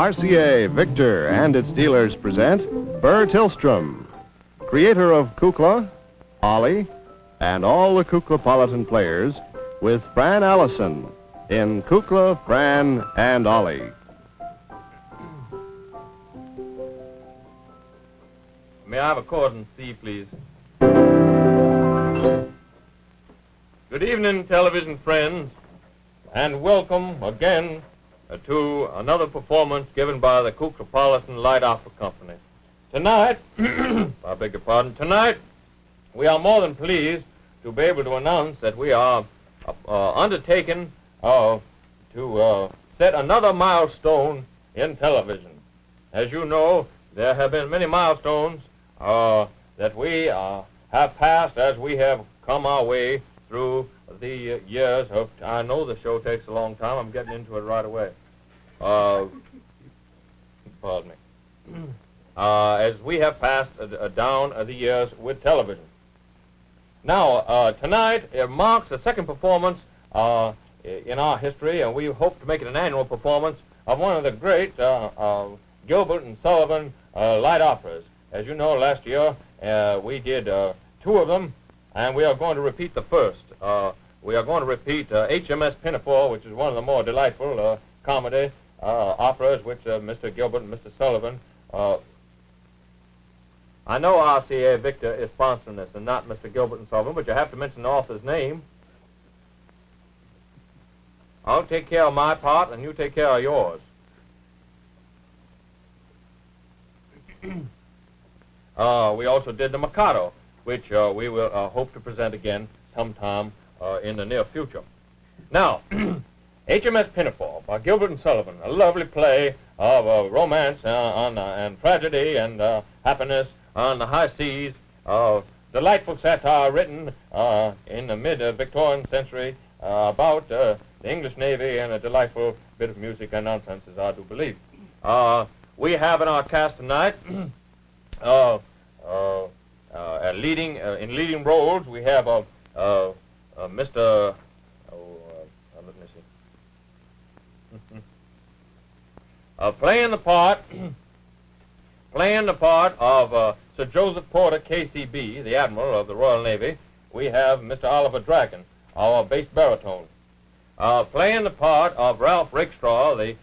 RCA, Victor, and its dealers present Burr Tillstrom, creator of Kukla, Ollie, and all the Kuklapolitan players, with Fran Allison in Kukla, Fran and Ollie. May I have a chord in C, please? Good evening, television friends, and welcome again to another performance given by the Kuklapolitan Light Opera Company. Tonight, I beg your pardon, tonight we are more than pleased to be able to announce that we are undertaking to set another milestone in television. As you know, there have been many milestones that we have passed as we have come our way through the years of, I know the show takes a long time, I'm getting into it right away. Pardon me. As we have passed down the years with television. Now, tonight it marks the second performance in our history, and we hope to make it an annual performance of one of the great Gilbert and Sullivan light operas. As you know, last year we did two of them, and we are going to repeat the first. We are going to repeat HMS Pinafore, which is one of the more delightful comedy operas which Mr. Gilbert and Mr. Sullivan. I know RCA Victor is sponsoring this and not Mr. Gilbert and Sullivan, but you have to mention the author's name. I'll take care of my part, and you take care of yours. We also did the Mikado, which we will hope to present again sometime in the near future. Now, HMS Pinafore by Gilbert and Sullivan, a lovely play of romance and tragedy and happiness on the high seas, delightful satire written in the mid-Victorian century about the English Navy, and a delightful bit of music and nonsense, as I do believe. We have in our cast tonight, in leading roles, we have Mr. Let me see. Playing the part of Sir Joseph Porter, KCB, the Admiral of the Royal Navy, we have Mr. Oliver Dragon, our bass baritone. Playing the part of Ralph Rakestraw, the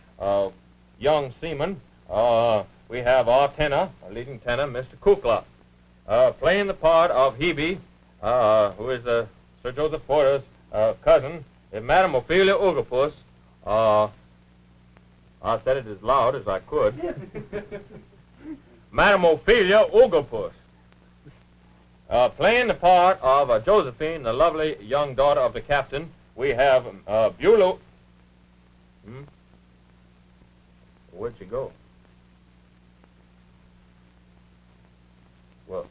young seaman, we have our tenor, our leading tenor, Mr. Kukla. Playing the part of Hebe, who is Sir Joseph Porter's cousin, is Madame Ophelia Ooglepus. I said it as loud as I could. Madame Ophelia Ooglepus. Playing the part of Josephine, the lovely young daughter of the captain, we have Beulah. Where'd she go? Well,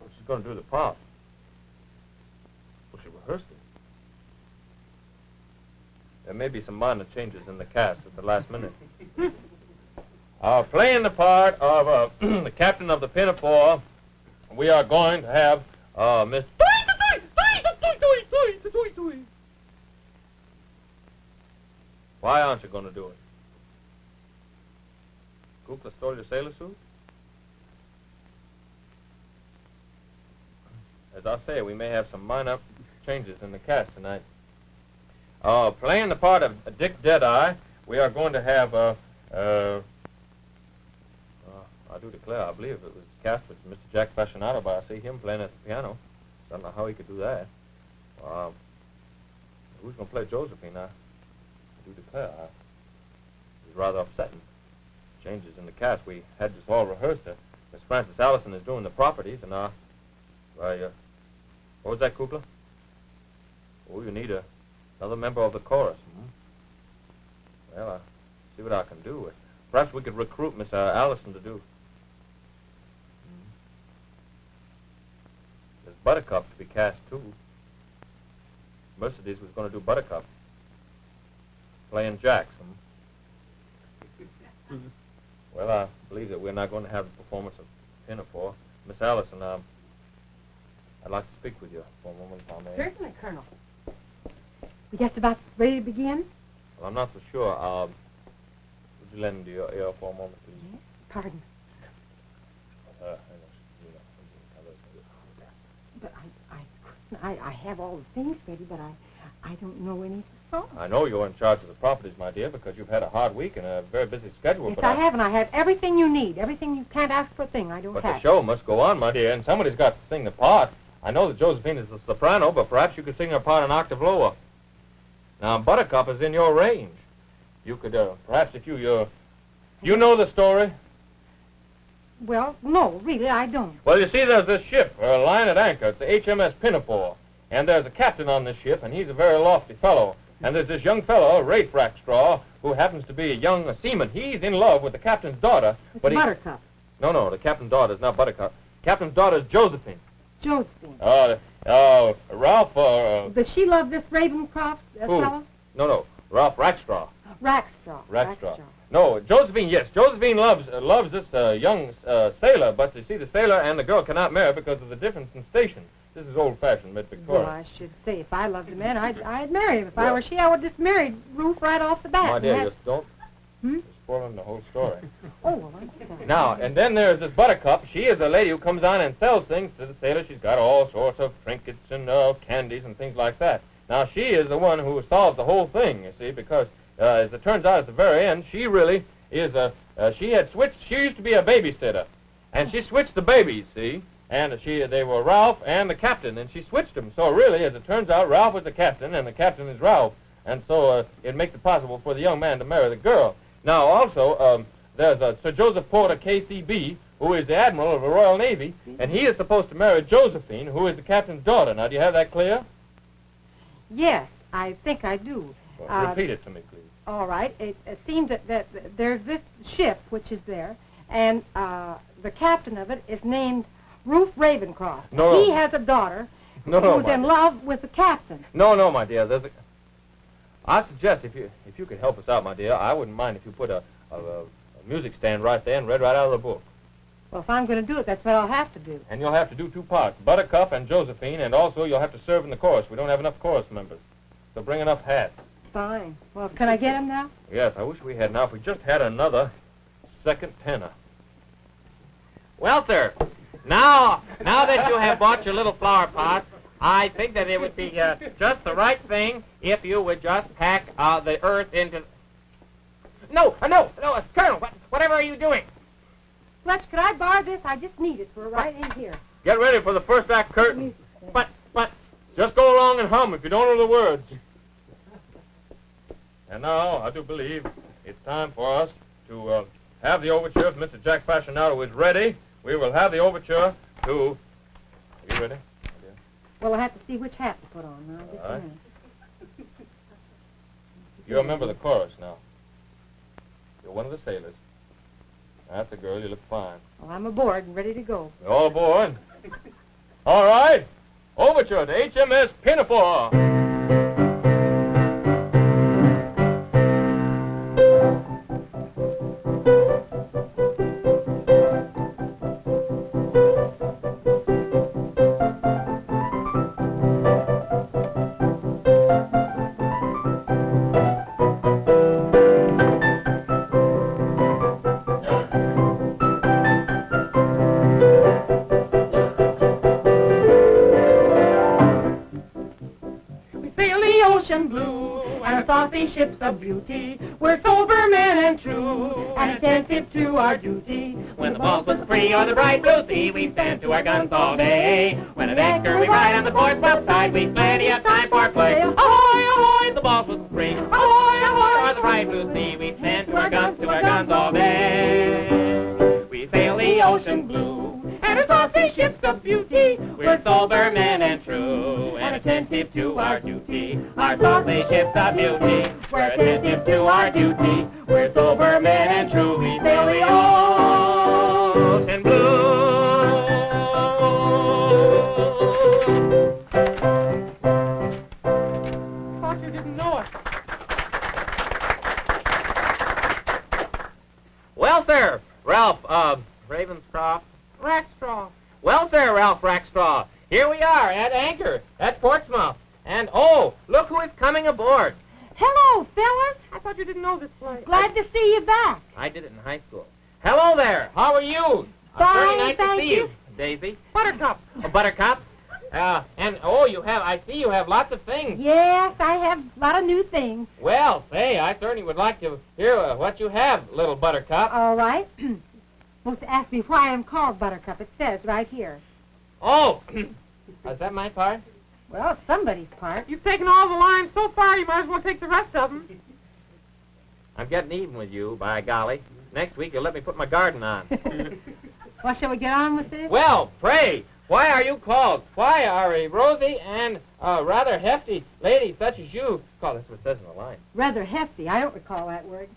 she's going to do the part. Well, she rehearsed it. There may be some minor changes in the cast at the last minute. Playing the part of the captain of the Pinafore, we are going to have Miss... Why aren't you going to do it? Kukla stole your sailor suit? As I say, we may have some minor changes in the cast tonight. Playing the part of Dick Deadeye, we are going to have, I do declare, I believe it was cast with Mr. Jack Fascinato, but I see him playing at the piano. I don't know how he could do that. Who's going to play Josephine? I do declare, it's rather upsetting. Changes in the cast. We had this all rehearsed. Miss Frances Allison is doing the properties, and what was that, Kukla? Oh, you need another member of the chorus. Well, I'll see what I can do. Perhaps we could recruit Miss Allison to do. There's Buttercup to be cast, too. Mercedes was going to do Buttercup, playing Jax. Well, I believe that we're not going to have the performance of Pinafore. Miss Allison, I'd like to speak with you for a moment, if I may. Certainly, Colonel. We just about ready to begin? Well, I'm not so sure. Would you lend your ear for a moment, please? Yes? Pardon. But I have all the things ready, but I don't know any songs. I know you're in charge of the properties, my dear, because you've had a hard week and a very busy schedule. Yes, but I have, and I have everything you need. Everything you can't ask for a thing I don't But have. the show must go on, my dear, and somebody's got to sing the part. I know that Josephine is the soprano, but perhaps you could sing her part an octave lower. Now, Buttercup is in your range. You could, perhaps if you know the story? Well, no, really, I don't. Well, you see, there's this ship lying at anchor. It's the HMS Pinafore. And there's a captain on this ship, and he's a very lofty fellow. And there's this young fellow, Rafe Rackstraw, who happens to be a young seaman. He's in love with the captain's daughter. It's but Buttercup. No, the captain's daughter is not Buttercup. Captain's daughter is Josephine. Josephine. Ralph, Does she love this Ravencroft who? fellow? No, Ralph Rackstraw. Rackstraw. No, Josephine, yes. Josephine loves this young sailor, but you see, the sailor and the girl cannot marry because of the difference in station. This is old-fashioned, mid-Victorian. Well, I should say, if I loved a man, I'd marry him. If I were she, I would just marry Ruth right off the bat. My dear, just don't. Hmm? You're spoiling the whole story. Oh, well, I'm sorry. Now, and then there's this Buttercup. She is a lady who comes on and sells things to the sailor. She's got all sorts of trinkets and candies and things like that. Now, she is the one who solves the whole thing, you see, because as it turns out at the very end, she really is she used to be a babysitter, and she switched the babies, see, and they were Ralph and the captain, and she switched them. So really, as it turns out, Ralph was the captain, and the captain is Ralph, and so it makes it possible for the young man to marry the girl. Now, also, there's Sir Joseph Porter, KCB, who is the admiral of the Royal Navy, and he is supposed to marry Josephine, who is the captain's daughter. Now, do you have that clear? Yes, I think I do. Well, repeat it to me, please. All right. It seems that there's this ship, which is there, and the captain of it is named Ruth Ravencroft. No. He has a daughter No, who's in love with the captain. No, my dear. I suggest if you could help us out, my dear, I wouldn't mind if you put a music stand right there and read right out of the book. Well, if I'm going to do it, that's what I'll have to do. And you'll have to do 2 parts, Buttercup and Josephine, and also you'll have to serve in the chorus. We don't have enough chorus members. So bring enough hats. Fine. Well, can I get him now? Yes, I wish we had now. If we just had another second tenor. Well, sir, now that you have bought your little flower pot, I think that it would be just the right thing if you would just pack the earth into... No, Colonel, whatever are you doing? Fletch, could I borrow this? I just need it for right in here. Get ready for the first act curtain. But... Just go along and hum if you don't know the words. And now, I do believe it's time for us to have the overture. If Mr. Jack Fashionato is ready, we will have the overture to... Are you ready? Well, I have to see which hat to put on now. Just All a right. minute. You remember the chorus now. You're one of the sailors. That's a girl. You look fine. Well, I'm aboard and ready to go. You're all aboard. All right. Overture to HMS Pinafore. Ships of beauty, we're sober men and true, and attentive to our duty. When the balls was free or the bright blue sea, we stand to our guns all day. When at anchor we ride on the portswell side, we've plenty of time for play. Ahoy, ahoy, the balls was free. Ahoy, ahoy, or the bright blue sea, we stand to our guns all day. We sail the ocean blue, and our saucy ships of beauty, we're sober men and true, and attentive to our duty. Our saucy ships of beauty, we're attentive to our duty. We're sober men and true, we sail the ocean blue. Thought you didn't know it. Well, sir, Ralph, Rackstraw. Well, sir, Ralph Rackstraw, here we are at anchor at Portsmouth. And, oh, look who is coming aboard. Hello, fellas. I thought you didn't know this place. Glad to see you back. I did it in high school. Hello there. How are you? Fine, Very nice to thank see you. Daisy. Buttercup. Buttercup. I see you have lots of things. Yes, I have a lot of new things. Well, say, I certainly would like to hear what you have, Little Buttercup. All right. Supposed to ask me why I'm called Buttercup. It says right here. Oh, is that my part? Well, it's somebody's part. You've taken all the lines so far, you might as well take the rest of them. I'm getting even with you, by golly. Next week you'll let me put my garden on. Well, shall we get on with this? Well, pray, why are you called? Why are a rosy and rather hefty lady such as you called? That's what it says in the line. Rather hefty. I don't recall that word.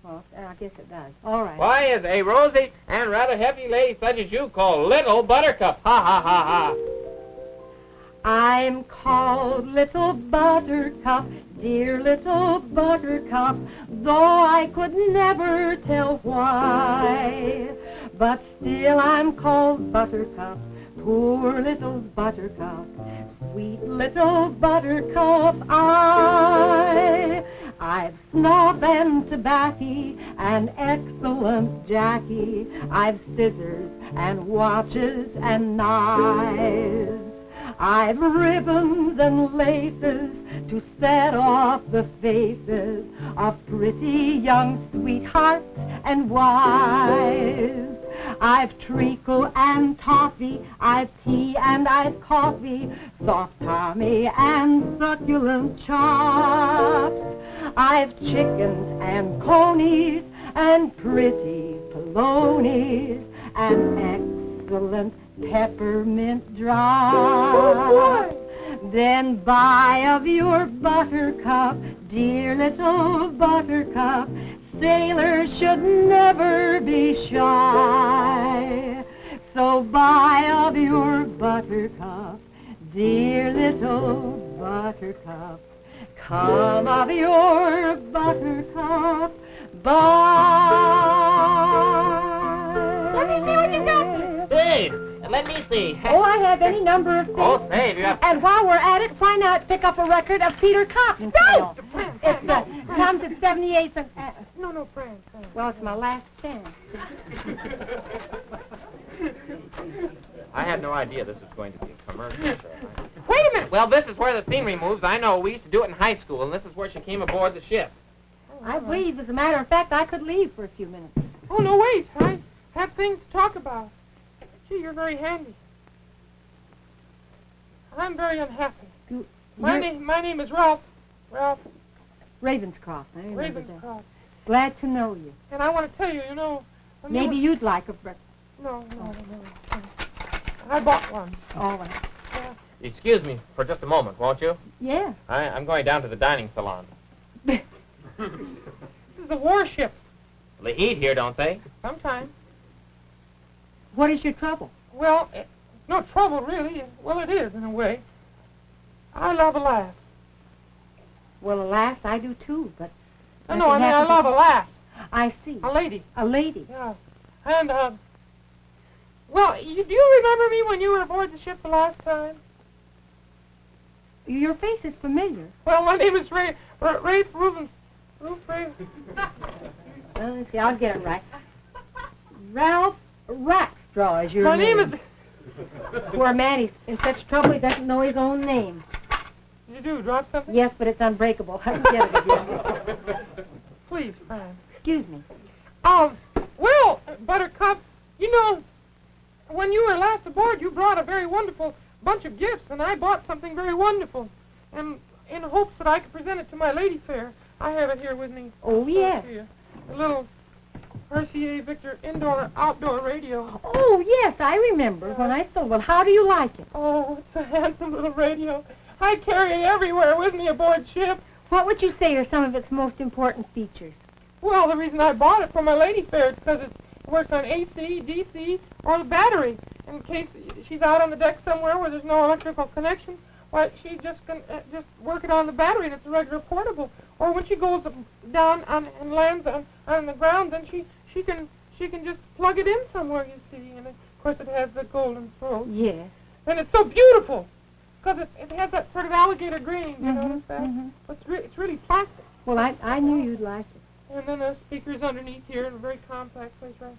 Well, I guess it does. All right. Why is a rosy and rather hefty lady such as you called Little Buttercup? Ha, ha, ha, ha. I'm called Little Buttercup, dear Little Buttercup, though I could never tell why. But still I'm called Buttercup, poor Little Buttercup, sweet Little Buttercup I've snub and tobacco and excellent Jackie. I've scissors and watches and knives. I've ribbons and laces to set off the faces of pretty young sweethearts and wives. I've treacle and toffee, I've tea and I've coffee, soft Tommy and succulent chops. I've chickens and conies and pretty polonies and excellent peppermint drops. Then buy of your Buttercup, dear Little Buttercup. Sailors should never be shy. So buy of your Buttercup, dear Little Buttercup. Come of your Buttercup, buy. Let me see what you got. Dave, let me see. Oh, I have any number of things. Oh, say, you have... And while we're at it, why not pick up a record of Peter Cottontail? It comes at 78 cents. No, Fran. Well, it's my last chance. I had no idea this was going to be a commercial. Wait a minute. Well, this is where the scenery moves. I know. We used to do it in high school, and this is where she came aboard the ship. I believe, as a matter of fact, I could leave for a few minutes. Oh, no, wait. I have things to talk about. Gee, you're very handy. I'm very unhappy. My name is Ralph. Ralph Ravenscroft. I remember that. Ravenscroft. Glad to know you. And I want to tell you, you know... Maybe you'd like a breakfast. No. I bought one. All right. Excuse me for just a moment, won't you? Yeah. I'm going down to the dining salon. This is a warship. They eat here, don't they? Sometimes. What is your trouble? Well, it's no trouble, really. Well, it is, in a way. I love a lass. Well, alas, I do too, but... No, I mean, I love a lass. I see. A lady. A lady. Yeah. And, well, do you remember me when you were aboard the ship the last time? Your face is familiar. Well, my name is Rafe Rubens. Ray. Let's see, I'll get it right. Ralph Rackstraw is your My name is... Poor man, he's in such trouble he doesn't know his own name. You do? Drop something? Yes, but it's unbreakable. I can get it again. Please, Fran. Excuse me. Well, Buttercup, you know, when you were last aboard, you brought a very wonderful bunch of gifts, and I bought something very wonderful. And in hopes that I could present it to my lady fair, I have it here with me. Oh, yes. A little RCA Victor indoor-outdoor radio. Oh, yes, I remember when I sold. Well, how do you like it? Oh, it's a handsome little radio. I carry it everywhere with me aboard ship. What would you say are some of its most important features? Well, the reason I bought it for my lady fair is because it works on AC, DC, or the battery. In case she's out on the deck somewhere where there's no electrical connection, why, she just can just work it on the battery, and it's a regular portable. Or when she goes down and lands on the ground, then she can just plug it in somewhere, you see. And, of course, it has the golden throat. Yes. And it's so beautiful. because it has that sort of alligator grain. You notice that? But it's really plastic. Well, I knew you'd like it. And then the speakers underneath here in a very compact place, right?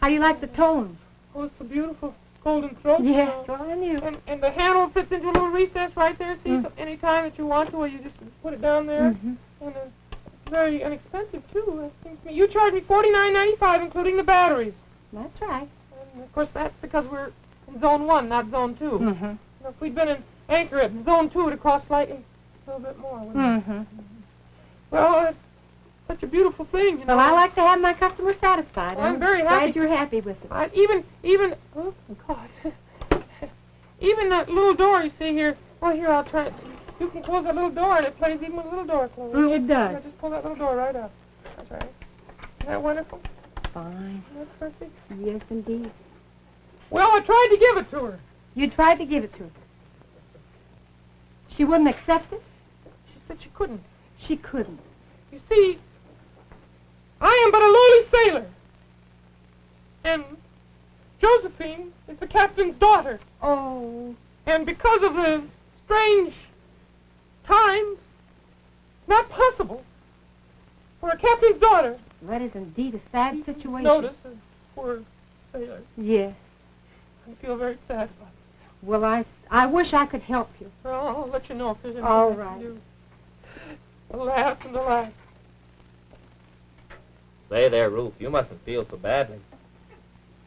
How do you like the tone? Oh, it's so beautiful. Golden throat. Yeah, You know. well, I knew. And the handle fits into a little recess right there. See, so any time that you want to, you just put it down there. And it's very inexpensive too. It seems to me. You charge me $49.95, including the batteries. That's right. And of course, that's because we're in Zone 1, not Zone 2. Now, if we'd been in Anchor at Zone 2, it'd cost slightly a little bit more. Wouldn't it? Well, it's such a beautiful thing, you know. Well, I like to have my customers satisfied. Well, I'm very happy. Glad you're happy with it. Even oh God, even that little door you see here. Oh, here, I'll try it. You can close that little door, and it plays even with the little door closed. It does. I just pull that little door right up. That's right. Isn't that wonderful? Fine. That's perfect. Yes, indeed. Well, I tried to give it to her. You tried to give it to her. She wouldn't accept it? She said she couldn't. She couldn't. You see, I am but a lowly sailor. And Josephine is the captain's daughter. Oh. And because of the strange times, it's not possible for a captain's daughter. That is indeed a sad situation. Notice a poor sailor. Yes. I feel very sad about it. Well, I wish I could help you. Well, I'll let you know if there's anything All I right. can do. Alas and alas. Say there, Ruth, you mustn't feel so badly.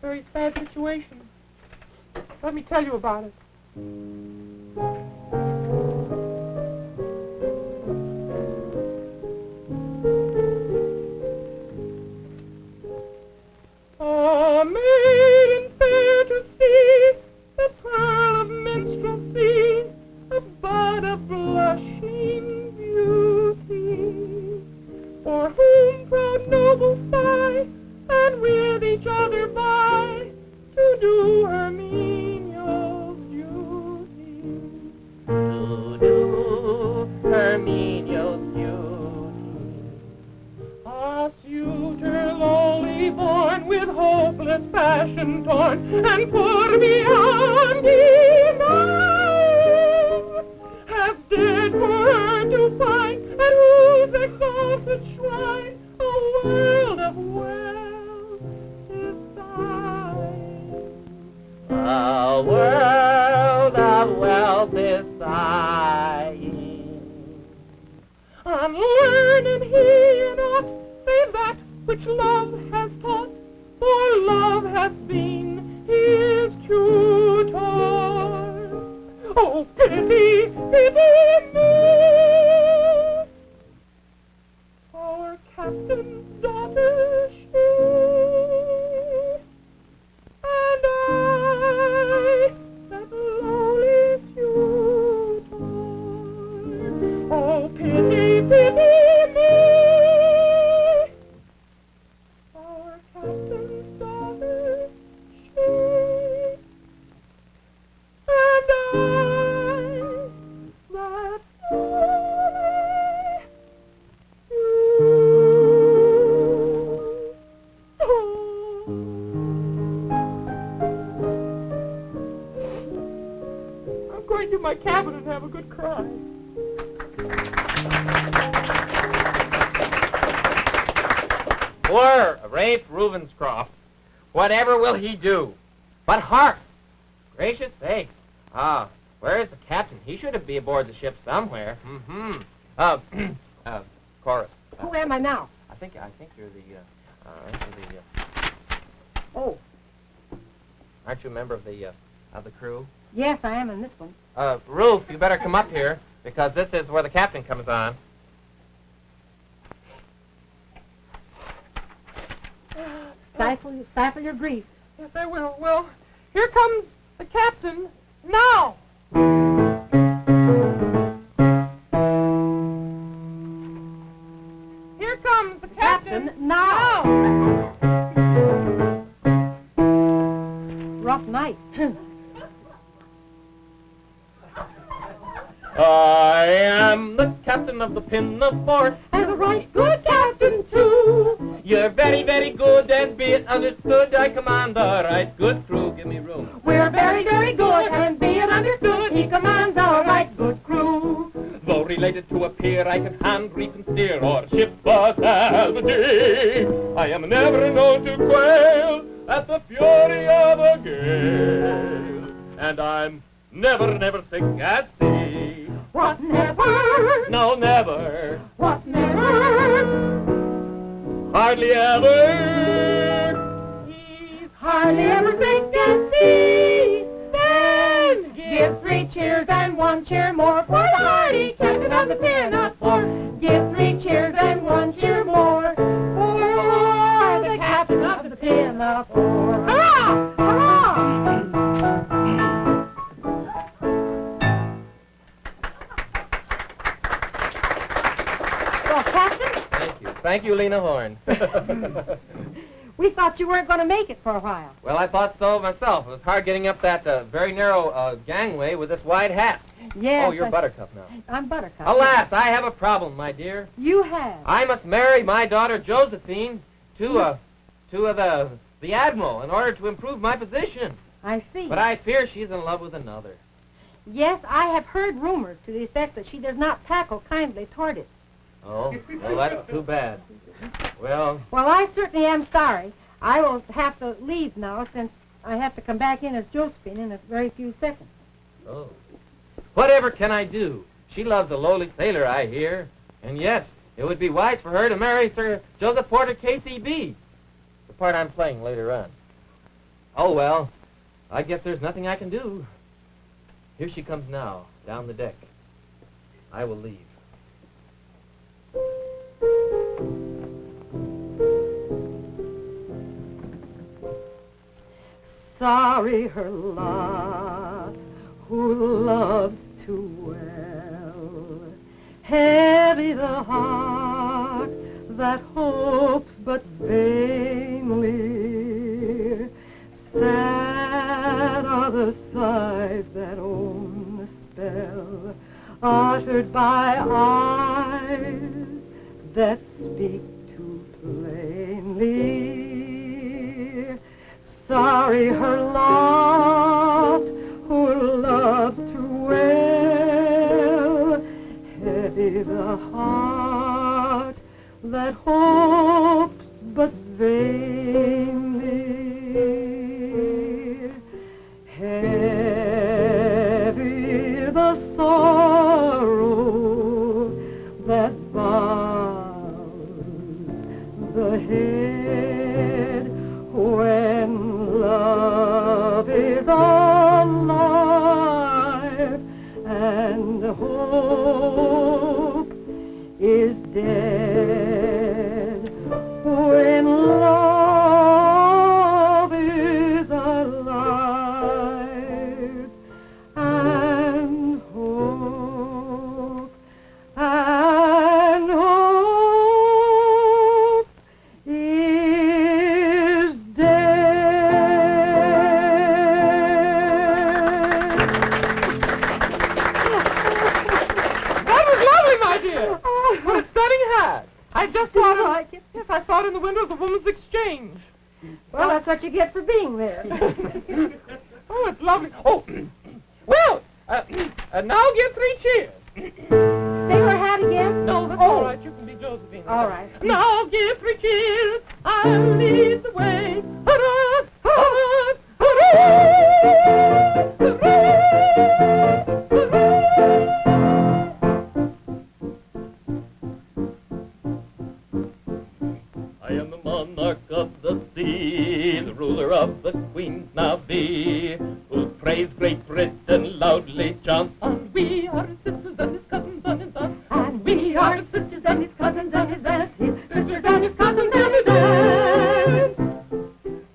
Very sad situation. Let me tell you about it. A maiden fair to see, the pearl of minstrelsy, a bud of blushing beauty, for whom proud nobles sigh, and with each other vie, to do her menial duty. To do her menial duty. A suitor lowly born, with hopeless passion torn, and poor beyond denying, has dared for her to find, at whose exalted shrine a world of wealth is sighing. A world of wealth is sighing. Unlearned he in aught save that which love has taught, for love hath been his tutor. Oh, pity, pity me, our captain's daughter she, and I, that lowly suitor. Oh, pity, pity me, our captain's daughter she, and I, that lowly I'm going to my cabin and have a good cry. Poor Rafe Ravenscroft. Whatever will he do? But hark! Gracious sakes. Where is the captain? He should be aboard the ship somewhere. Chorus. Who am I now? I think you're the, Oh. aren't you a member of the crew? Yes, I am in this one. Ruth, you better come up here, because this is where the captain comes on. Stifle your grief. Yes, I will. Well, here comes the captain now. Here comes the captain now. Rough night. I am the captain of the Pinafore, And a right good captain, too. You're very, very good, and be it understood, I command the right good crew. Give me room. We're very, very good, and be it understood, he commands our related to a pier, I can hand, reef, and steer, or ship a salvagee. I am never known to quail at the fury of a gale, and I'm never, never sick at sea. What never? No, never. What never? Hardly ever. He's hardly ever sick at sea. Then give 3 cheers and 1 cheer more for the hardy captain of the Pinafore. Give 3 cheers and 1 cheer more for the captain of the Pinafore. Hurrah! Hurrah! Well, Captain, Thank you. Thank you, Lena Horn. we thought you weren't going to make it for a while. Well, I thought so myself. It was hard getting up that very narrow gangway with this wide hat. Yes. Oh, you're Buttercup now. I'm Buttercup. Alas, I have a problem, my dear. You have. I must marry my daughter Josephine to the Admiral in order to improve my position. I see. But I fear she's in love with another. Yes, I have heard rumors to the effect that she does not tackle kindly toward it. Oh, well, that's too bad. Well, Well, I certainly am sorry. I will have to leave now since I have to come back in as Josephine in a very few seconds. oh. Whatever can I do? She loves a lowly sailor, I hear. And yet, it would be wise for her to marry Sir Joseph Porter, KCB. The part I'm playing later on. Oh, well, I guess there's nothing I can do. Here she comes now, down the deck. I will leave. Sorry her lot, who loves too well. Heavy the heart that hopes but vainly. Sad are the sighs that own the spell, uttered by eyes that speak too plainly. Sorry her lot, who loves too well. Heavy the heart that hopes but vainly. Heavy the sorrow that bows the head when love is alive and hope is dead. When love is alive and hope is I just saw it. Like it? Yes, I saw it in the window of the Women's Exchange. Well, that's what you get for being there. Oh, it's lovely. Oh, well, now give 3 cheers. Sailor hat again? No, that's all right. You can be Josephine. All right. Now give 3 cheers. I'll lead the way. Hurrah! Hurrah! Hurrah! Hurrah! I am the monarch of the sea, the ruler of the Queen's navee, whose praise Great Britain loudly chants. And we are his sisters and his cousins and his aunts. And we are his sisters and his cousins and his aunts. His sisters and his cousins and his aunts.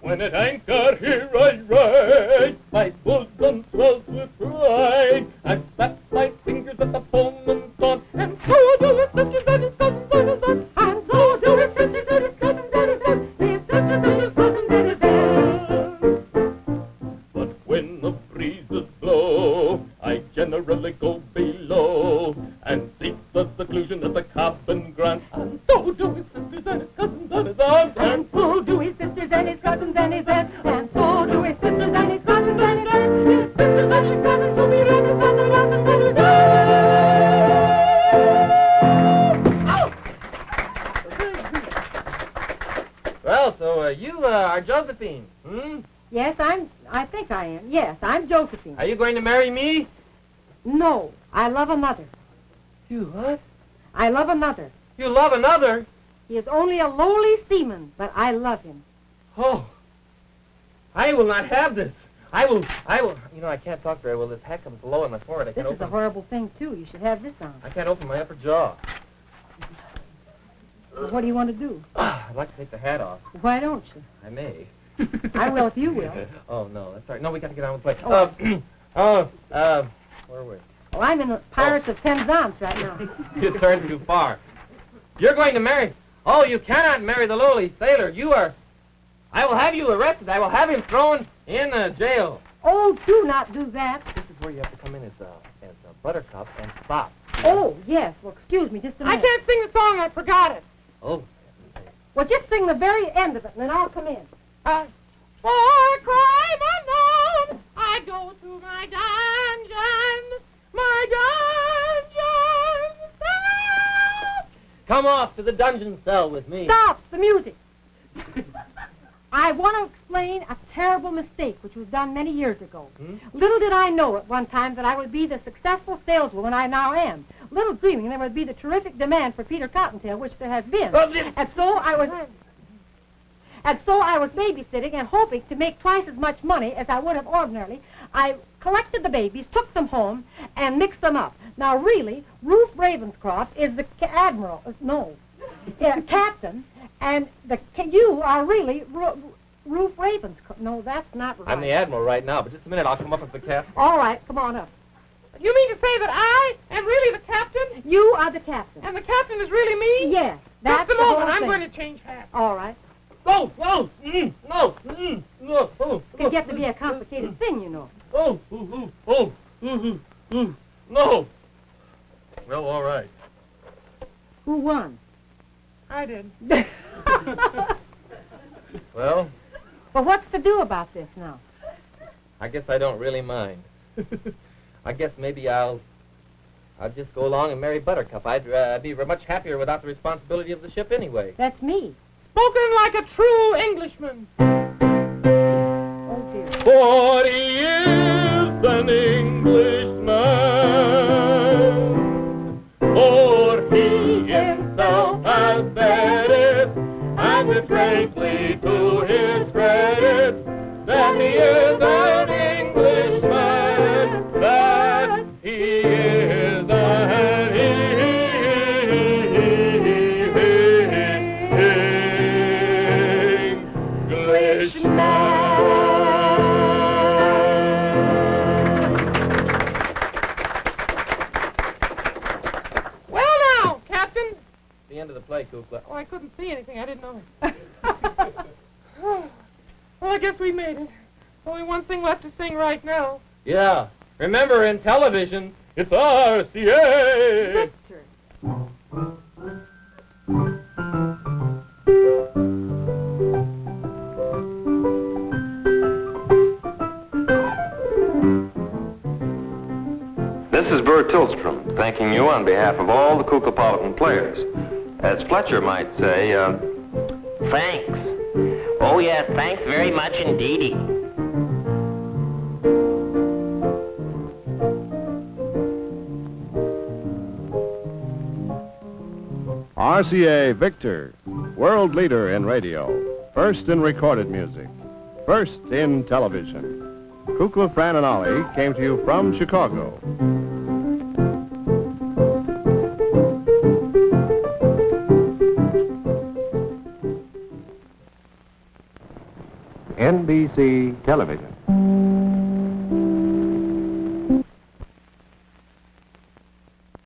When at anchor here I ride, my bosom swells with pride. I snap my fingers at the foeman's taunt, and so do his sisters and his cousins and his aunts. And so do his sisters and his cousins and his aunts. His sisters and his cousins and his aunts. But when the breezes blow, I generally go below and seek the seclusion of the cabin grant. And so do his sisters and his cousins and his aunts. And so do his sisters and his cousins and his aunts. And so do his sisters and his cousins and his aunts. His sisters and his cousins will be ready for the cousins and his aunts. Josephine. Yes, I think I am. Yes, I'm Josephine. Are you going to marry me? No, I love another. You what? I love another. You love another? He is only a lowly seaman, but I love him. Oh. I will not have this. I will. You know, I can't talk very well. This hat comes low on my forehead. This is a horrible thing, too. You should have this on. I can't open my upper jaw. Well, what do you want to do? I'd like to take the hat off. Why don't you? I may. I will if you will. Oh, no, that's all right. No, we got to get on with the play. Oh. Where are we? Oh, I'm in the Pirates of Penzance right now. You turned too far. You're going to marry... Oh, you cannot marry the lowly sailor. You are... I will have you arrested. I will have him thrown in jail. Oh, do not do that. This is where you have to come in as Buttercup and stop. Oh, yes. Well, excuse me just a minute. I can't sing the song. I forgot it. Oh. Well, just sing the very end of it, and then I'll come in. For crime unknown, I go to my dungeon, cell. Come off to the dungeon cell with me. Stop the music. I want to explain a terrible mistake which was done many years ago. Little did I know at one time that I would be the successful saleswoman I now am. Little dreaming there would be the terrific demand for Peter Cottontail, which there has been. And so I was babysitting and hoping to make twice as much money as I would have ordinarily. I collected the babies, took them home, and mixed them up. Now, really, Ruth Ravenscroft is the captain, and you are really Ruth Ravenscroft. No, that's not right. I'm the admiral right now, but just a minute, I'll come up as the captain. All right, come on up. You mean to say that I am really the captain? You are the captain. And the captain is really me? Yes, that's Just a the moment, whole I'm thing. going to change hats. All right. No. It could get to be a complicated thing, you know. No. Well, all right. Who won? I did. Well, what's to do about this now? I guess I don't really mind. I guess maybe I'll just go along and marry Buttercup. I'd be much happier without the responsibility of the ship anyway. That's me. Spoken like a true Englishman. Oh, dear. For he is an Englishman, for he himself has said it, and it's greatly to his credit that he is an Englishman, that he is an Englishman. The end of the play, Kukla. Oh, I couldn't see anything. I didn't know. Well, I guess we made it. Only one thing left to sing right now. Yeah. Remember, in television, it's RCA. Victor. This is Burr Tillstrom, thanking you on behalf of all the Kukla players. As Fletcher might say, Thanks. Oh, yes, thanks very much indeedy. RCA Victor, world leader in radio, first in recorded music, first in television. Kukla, Fran and Ollie came to you from Chicago. NBC Television.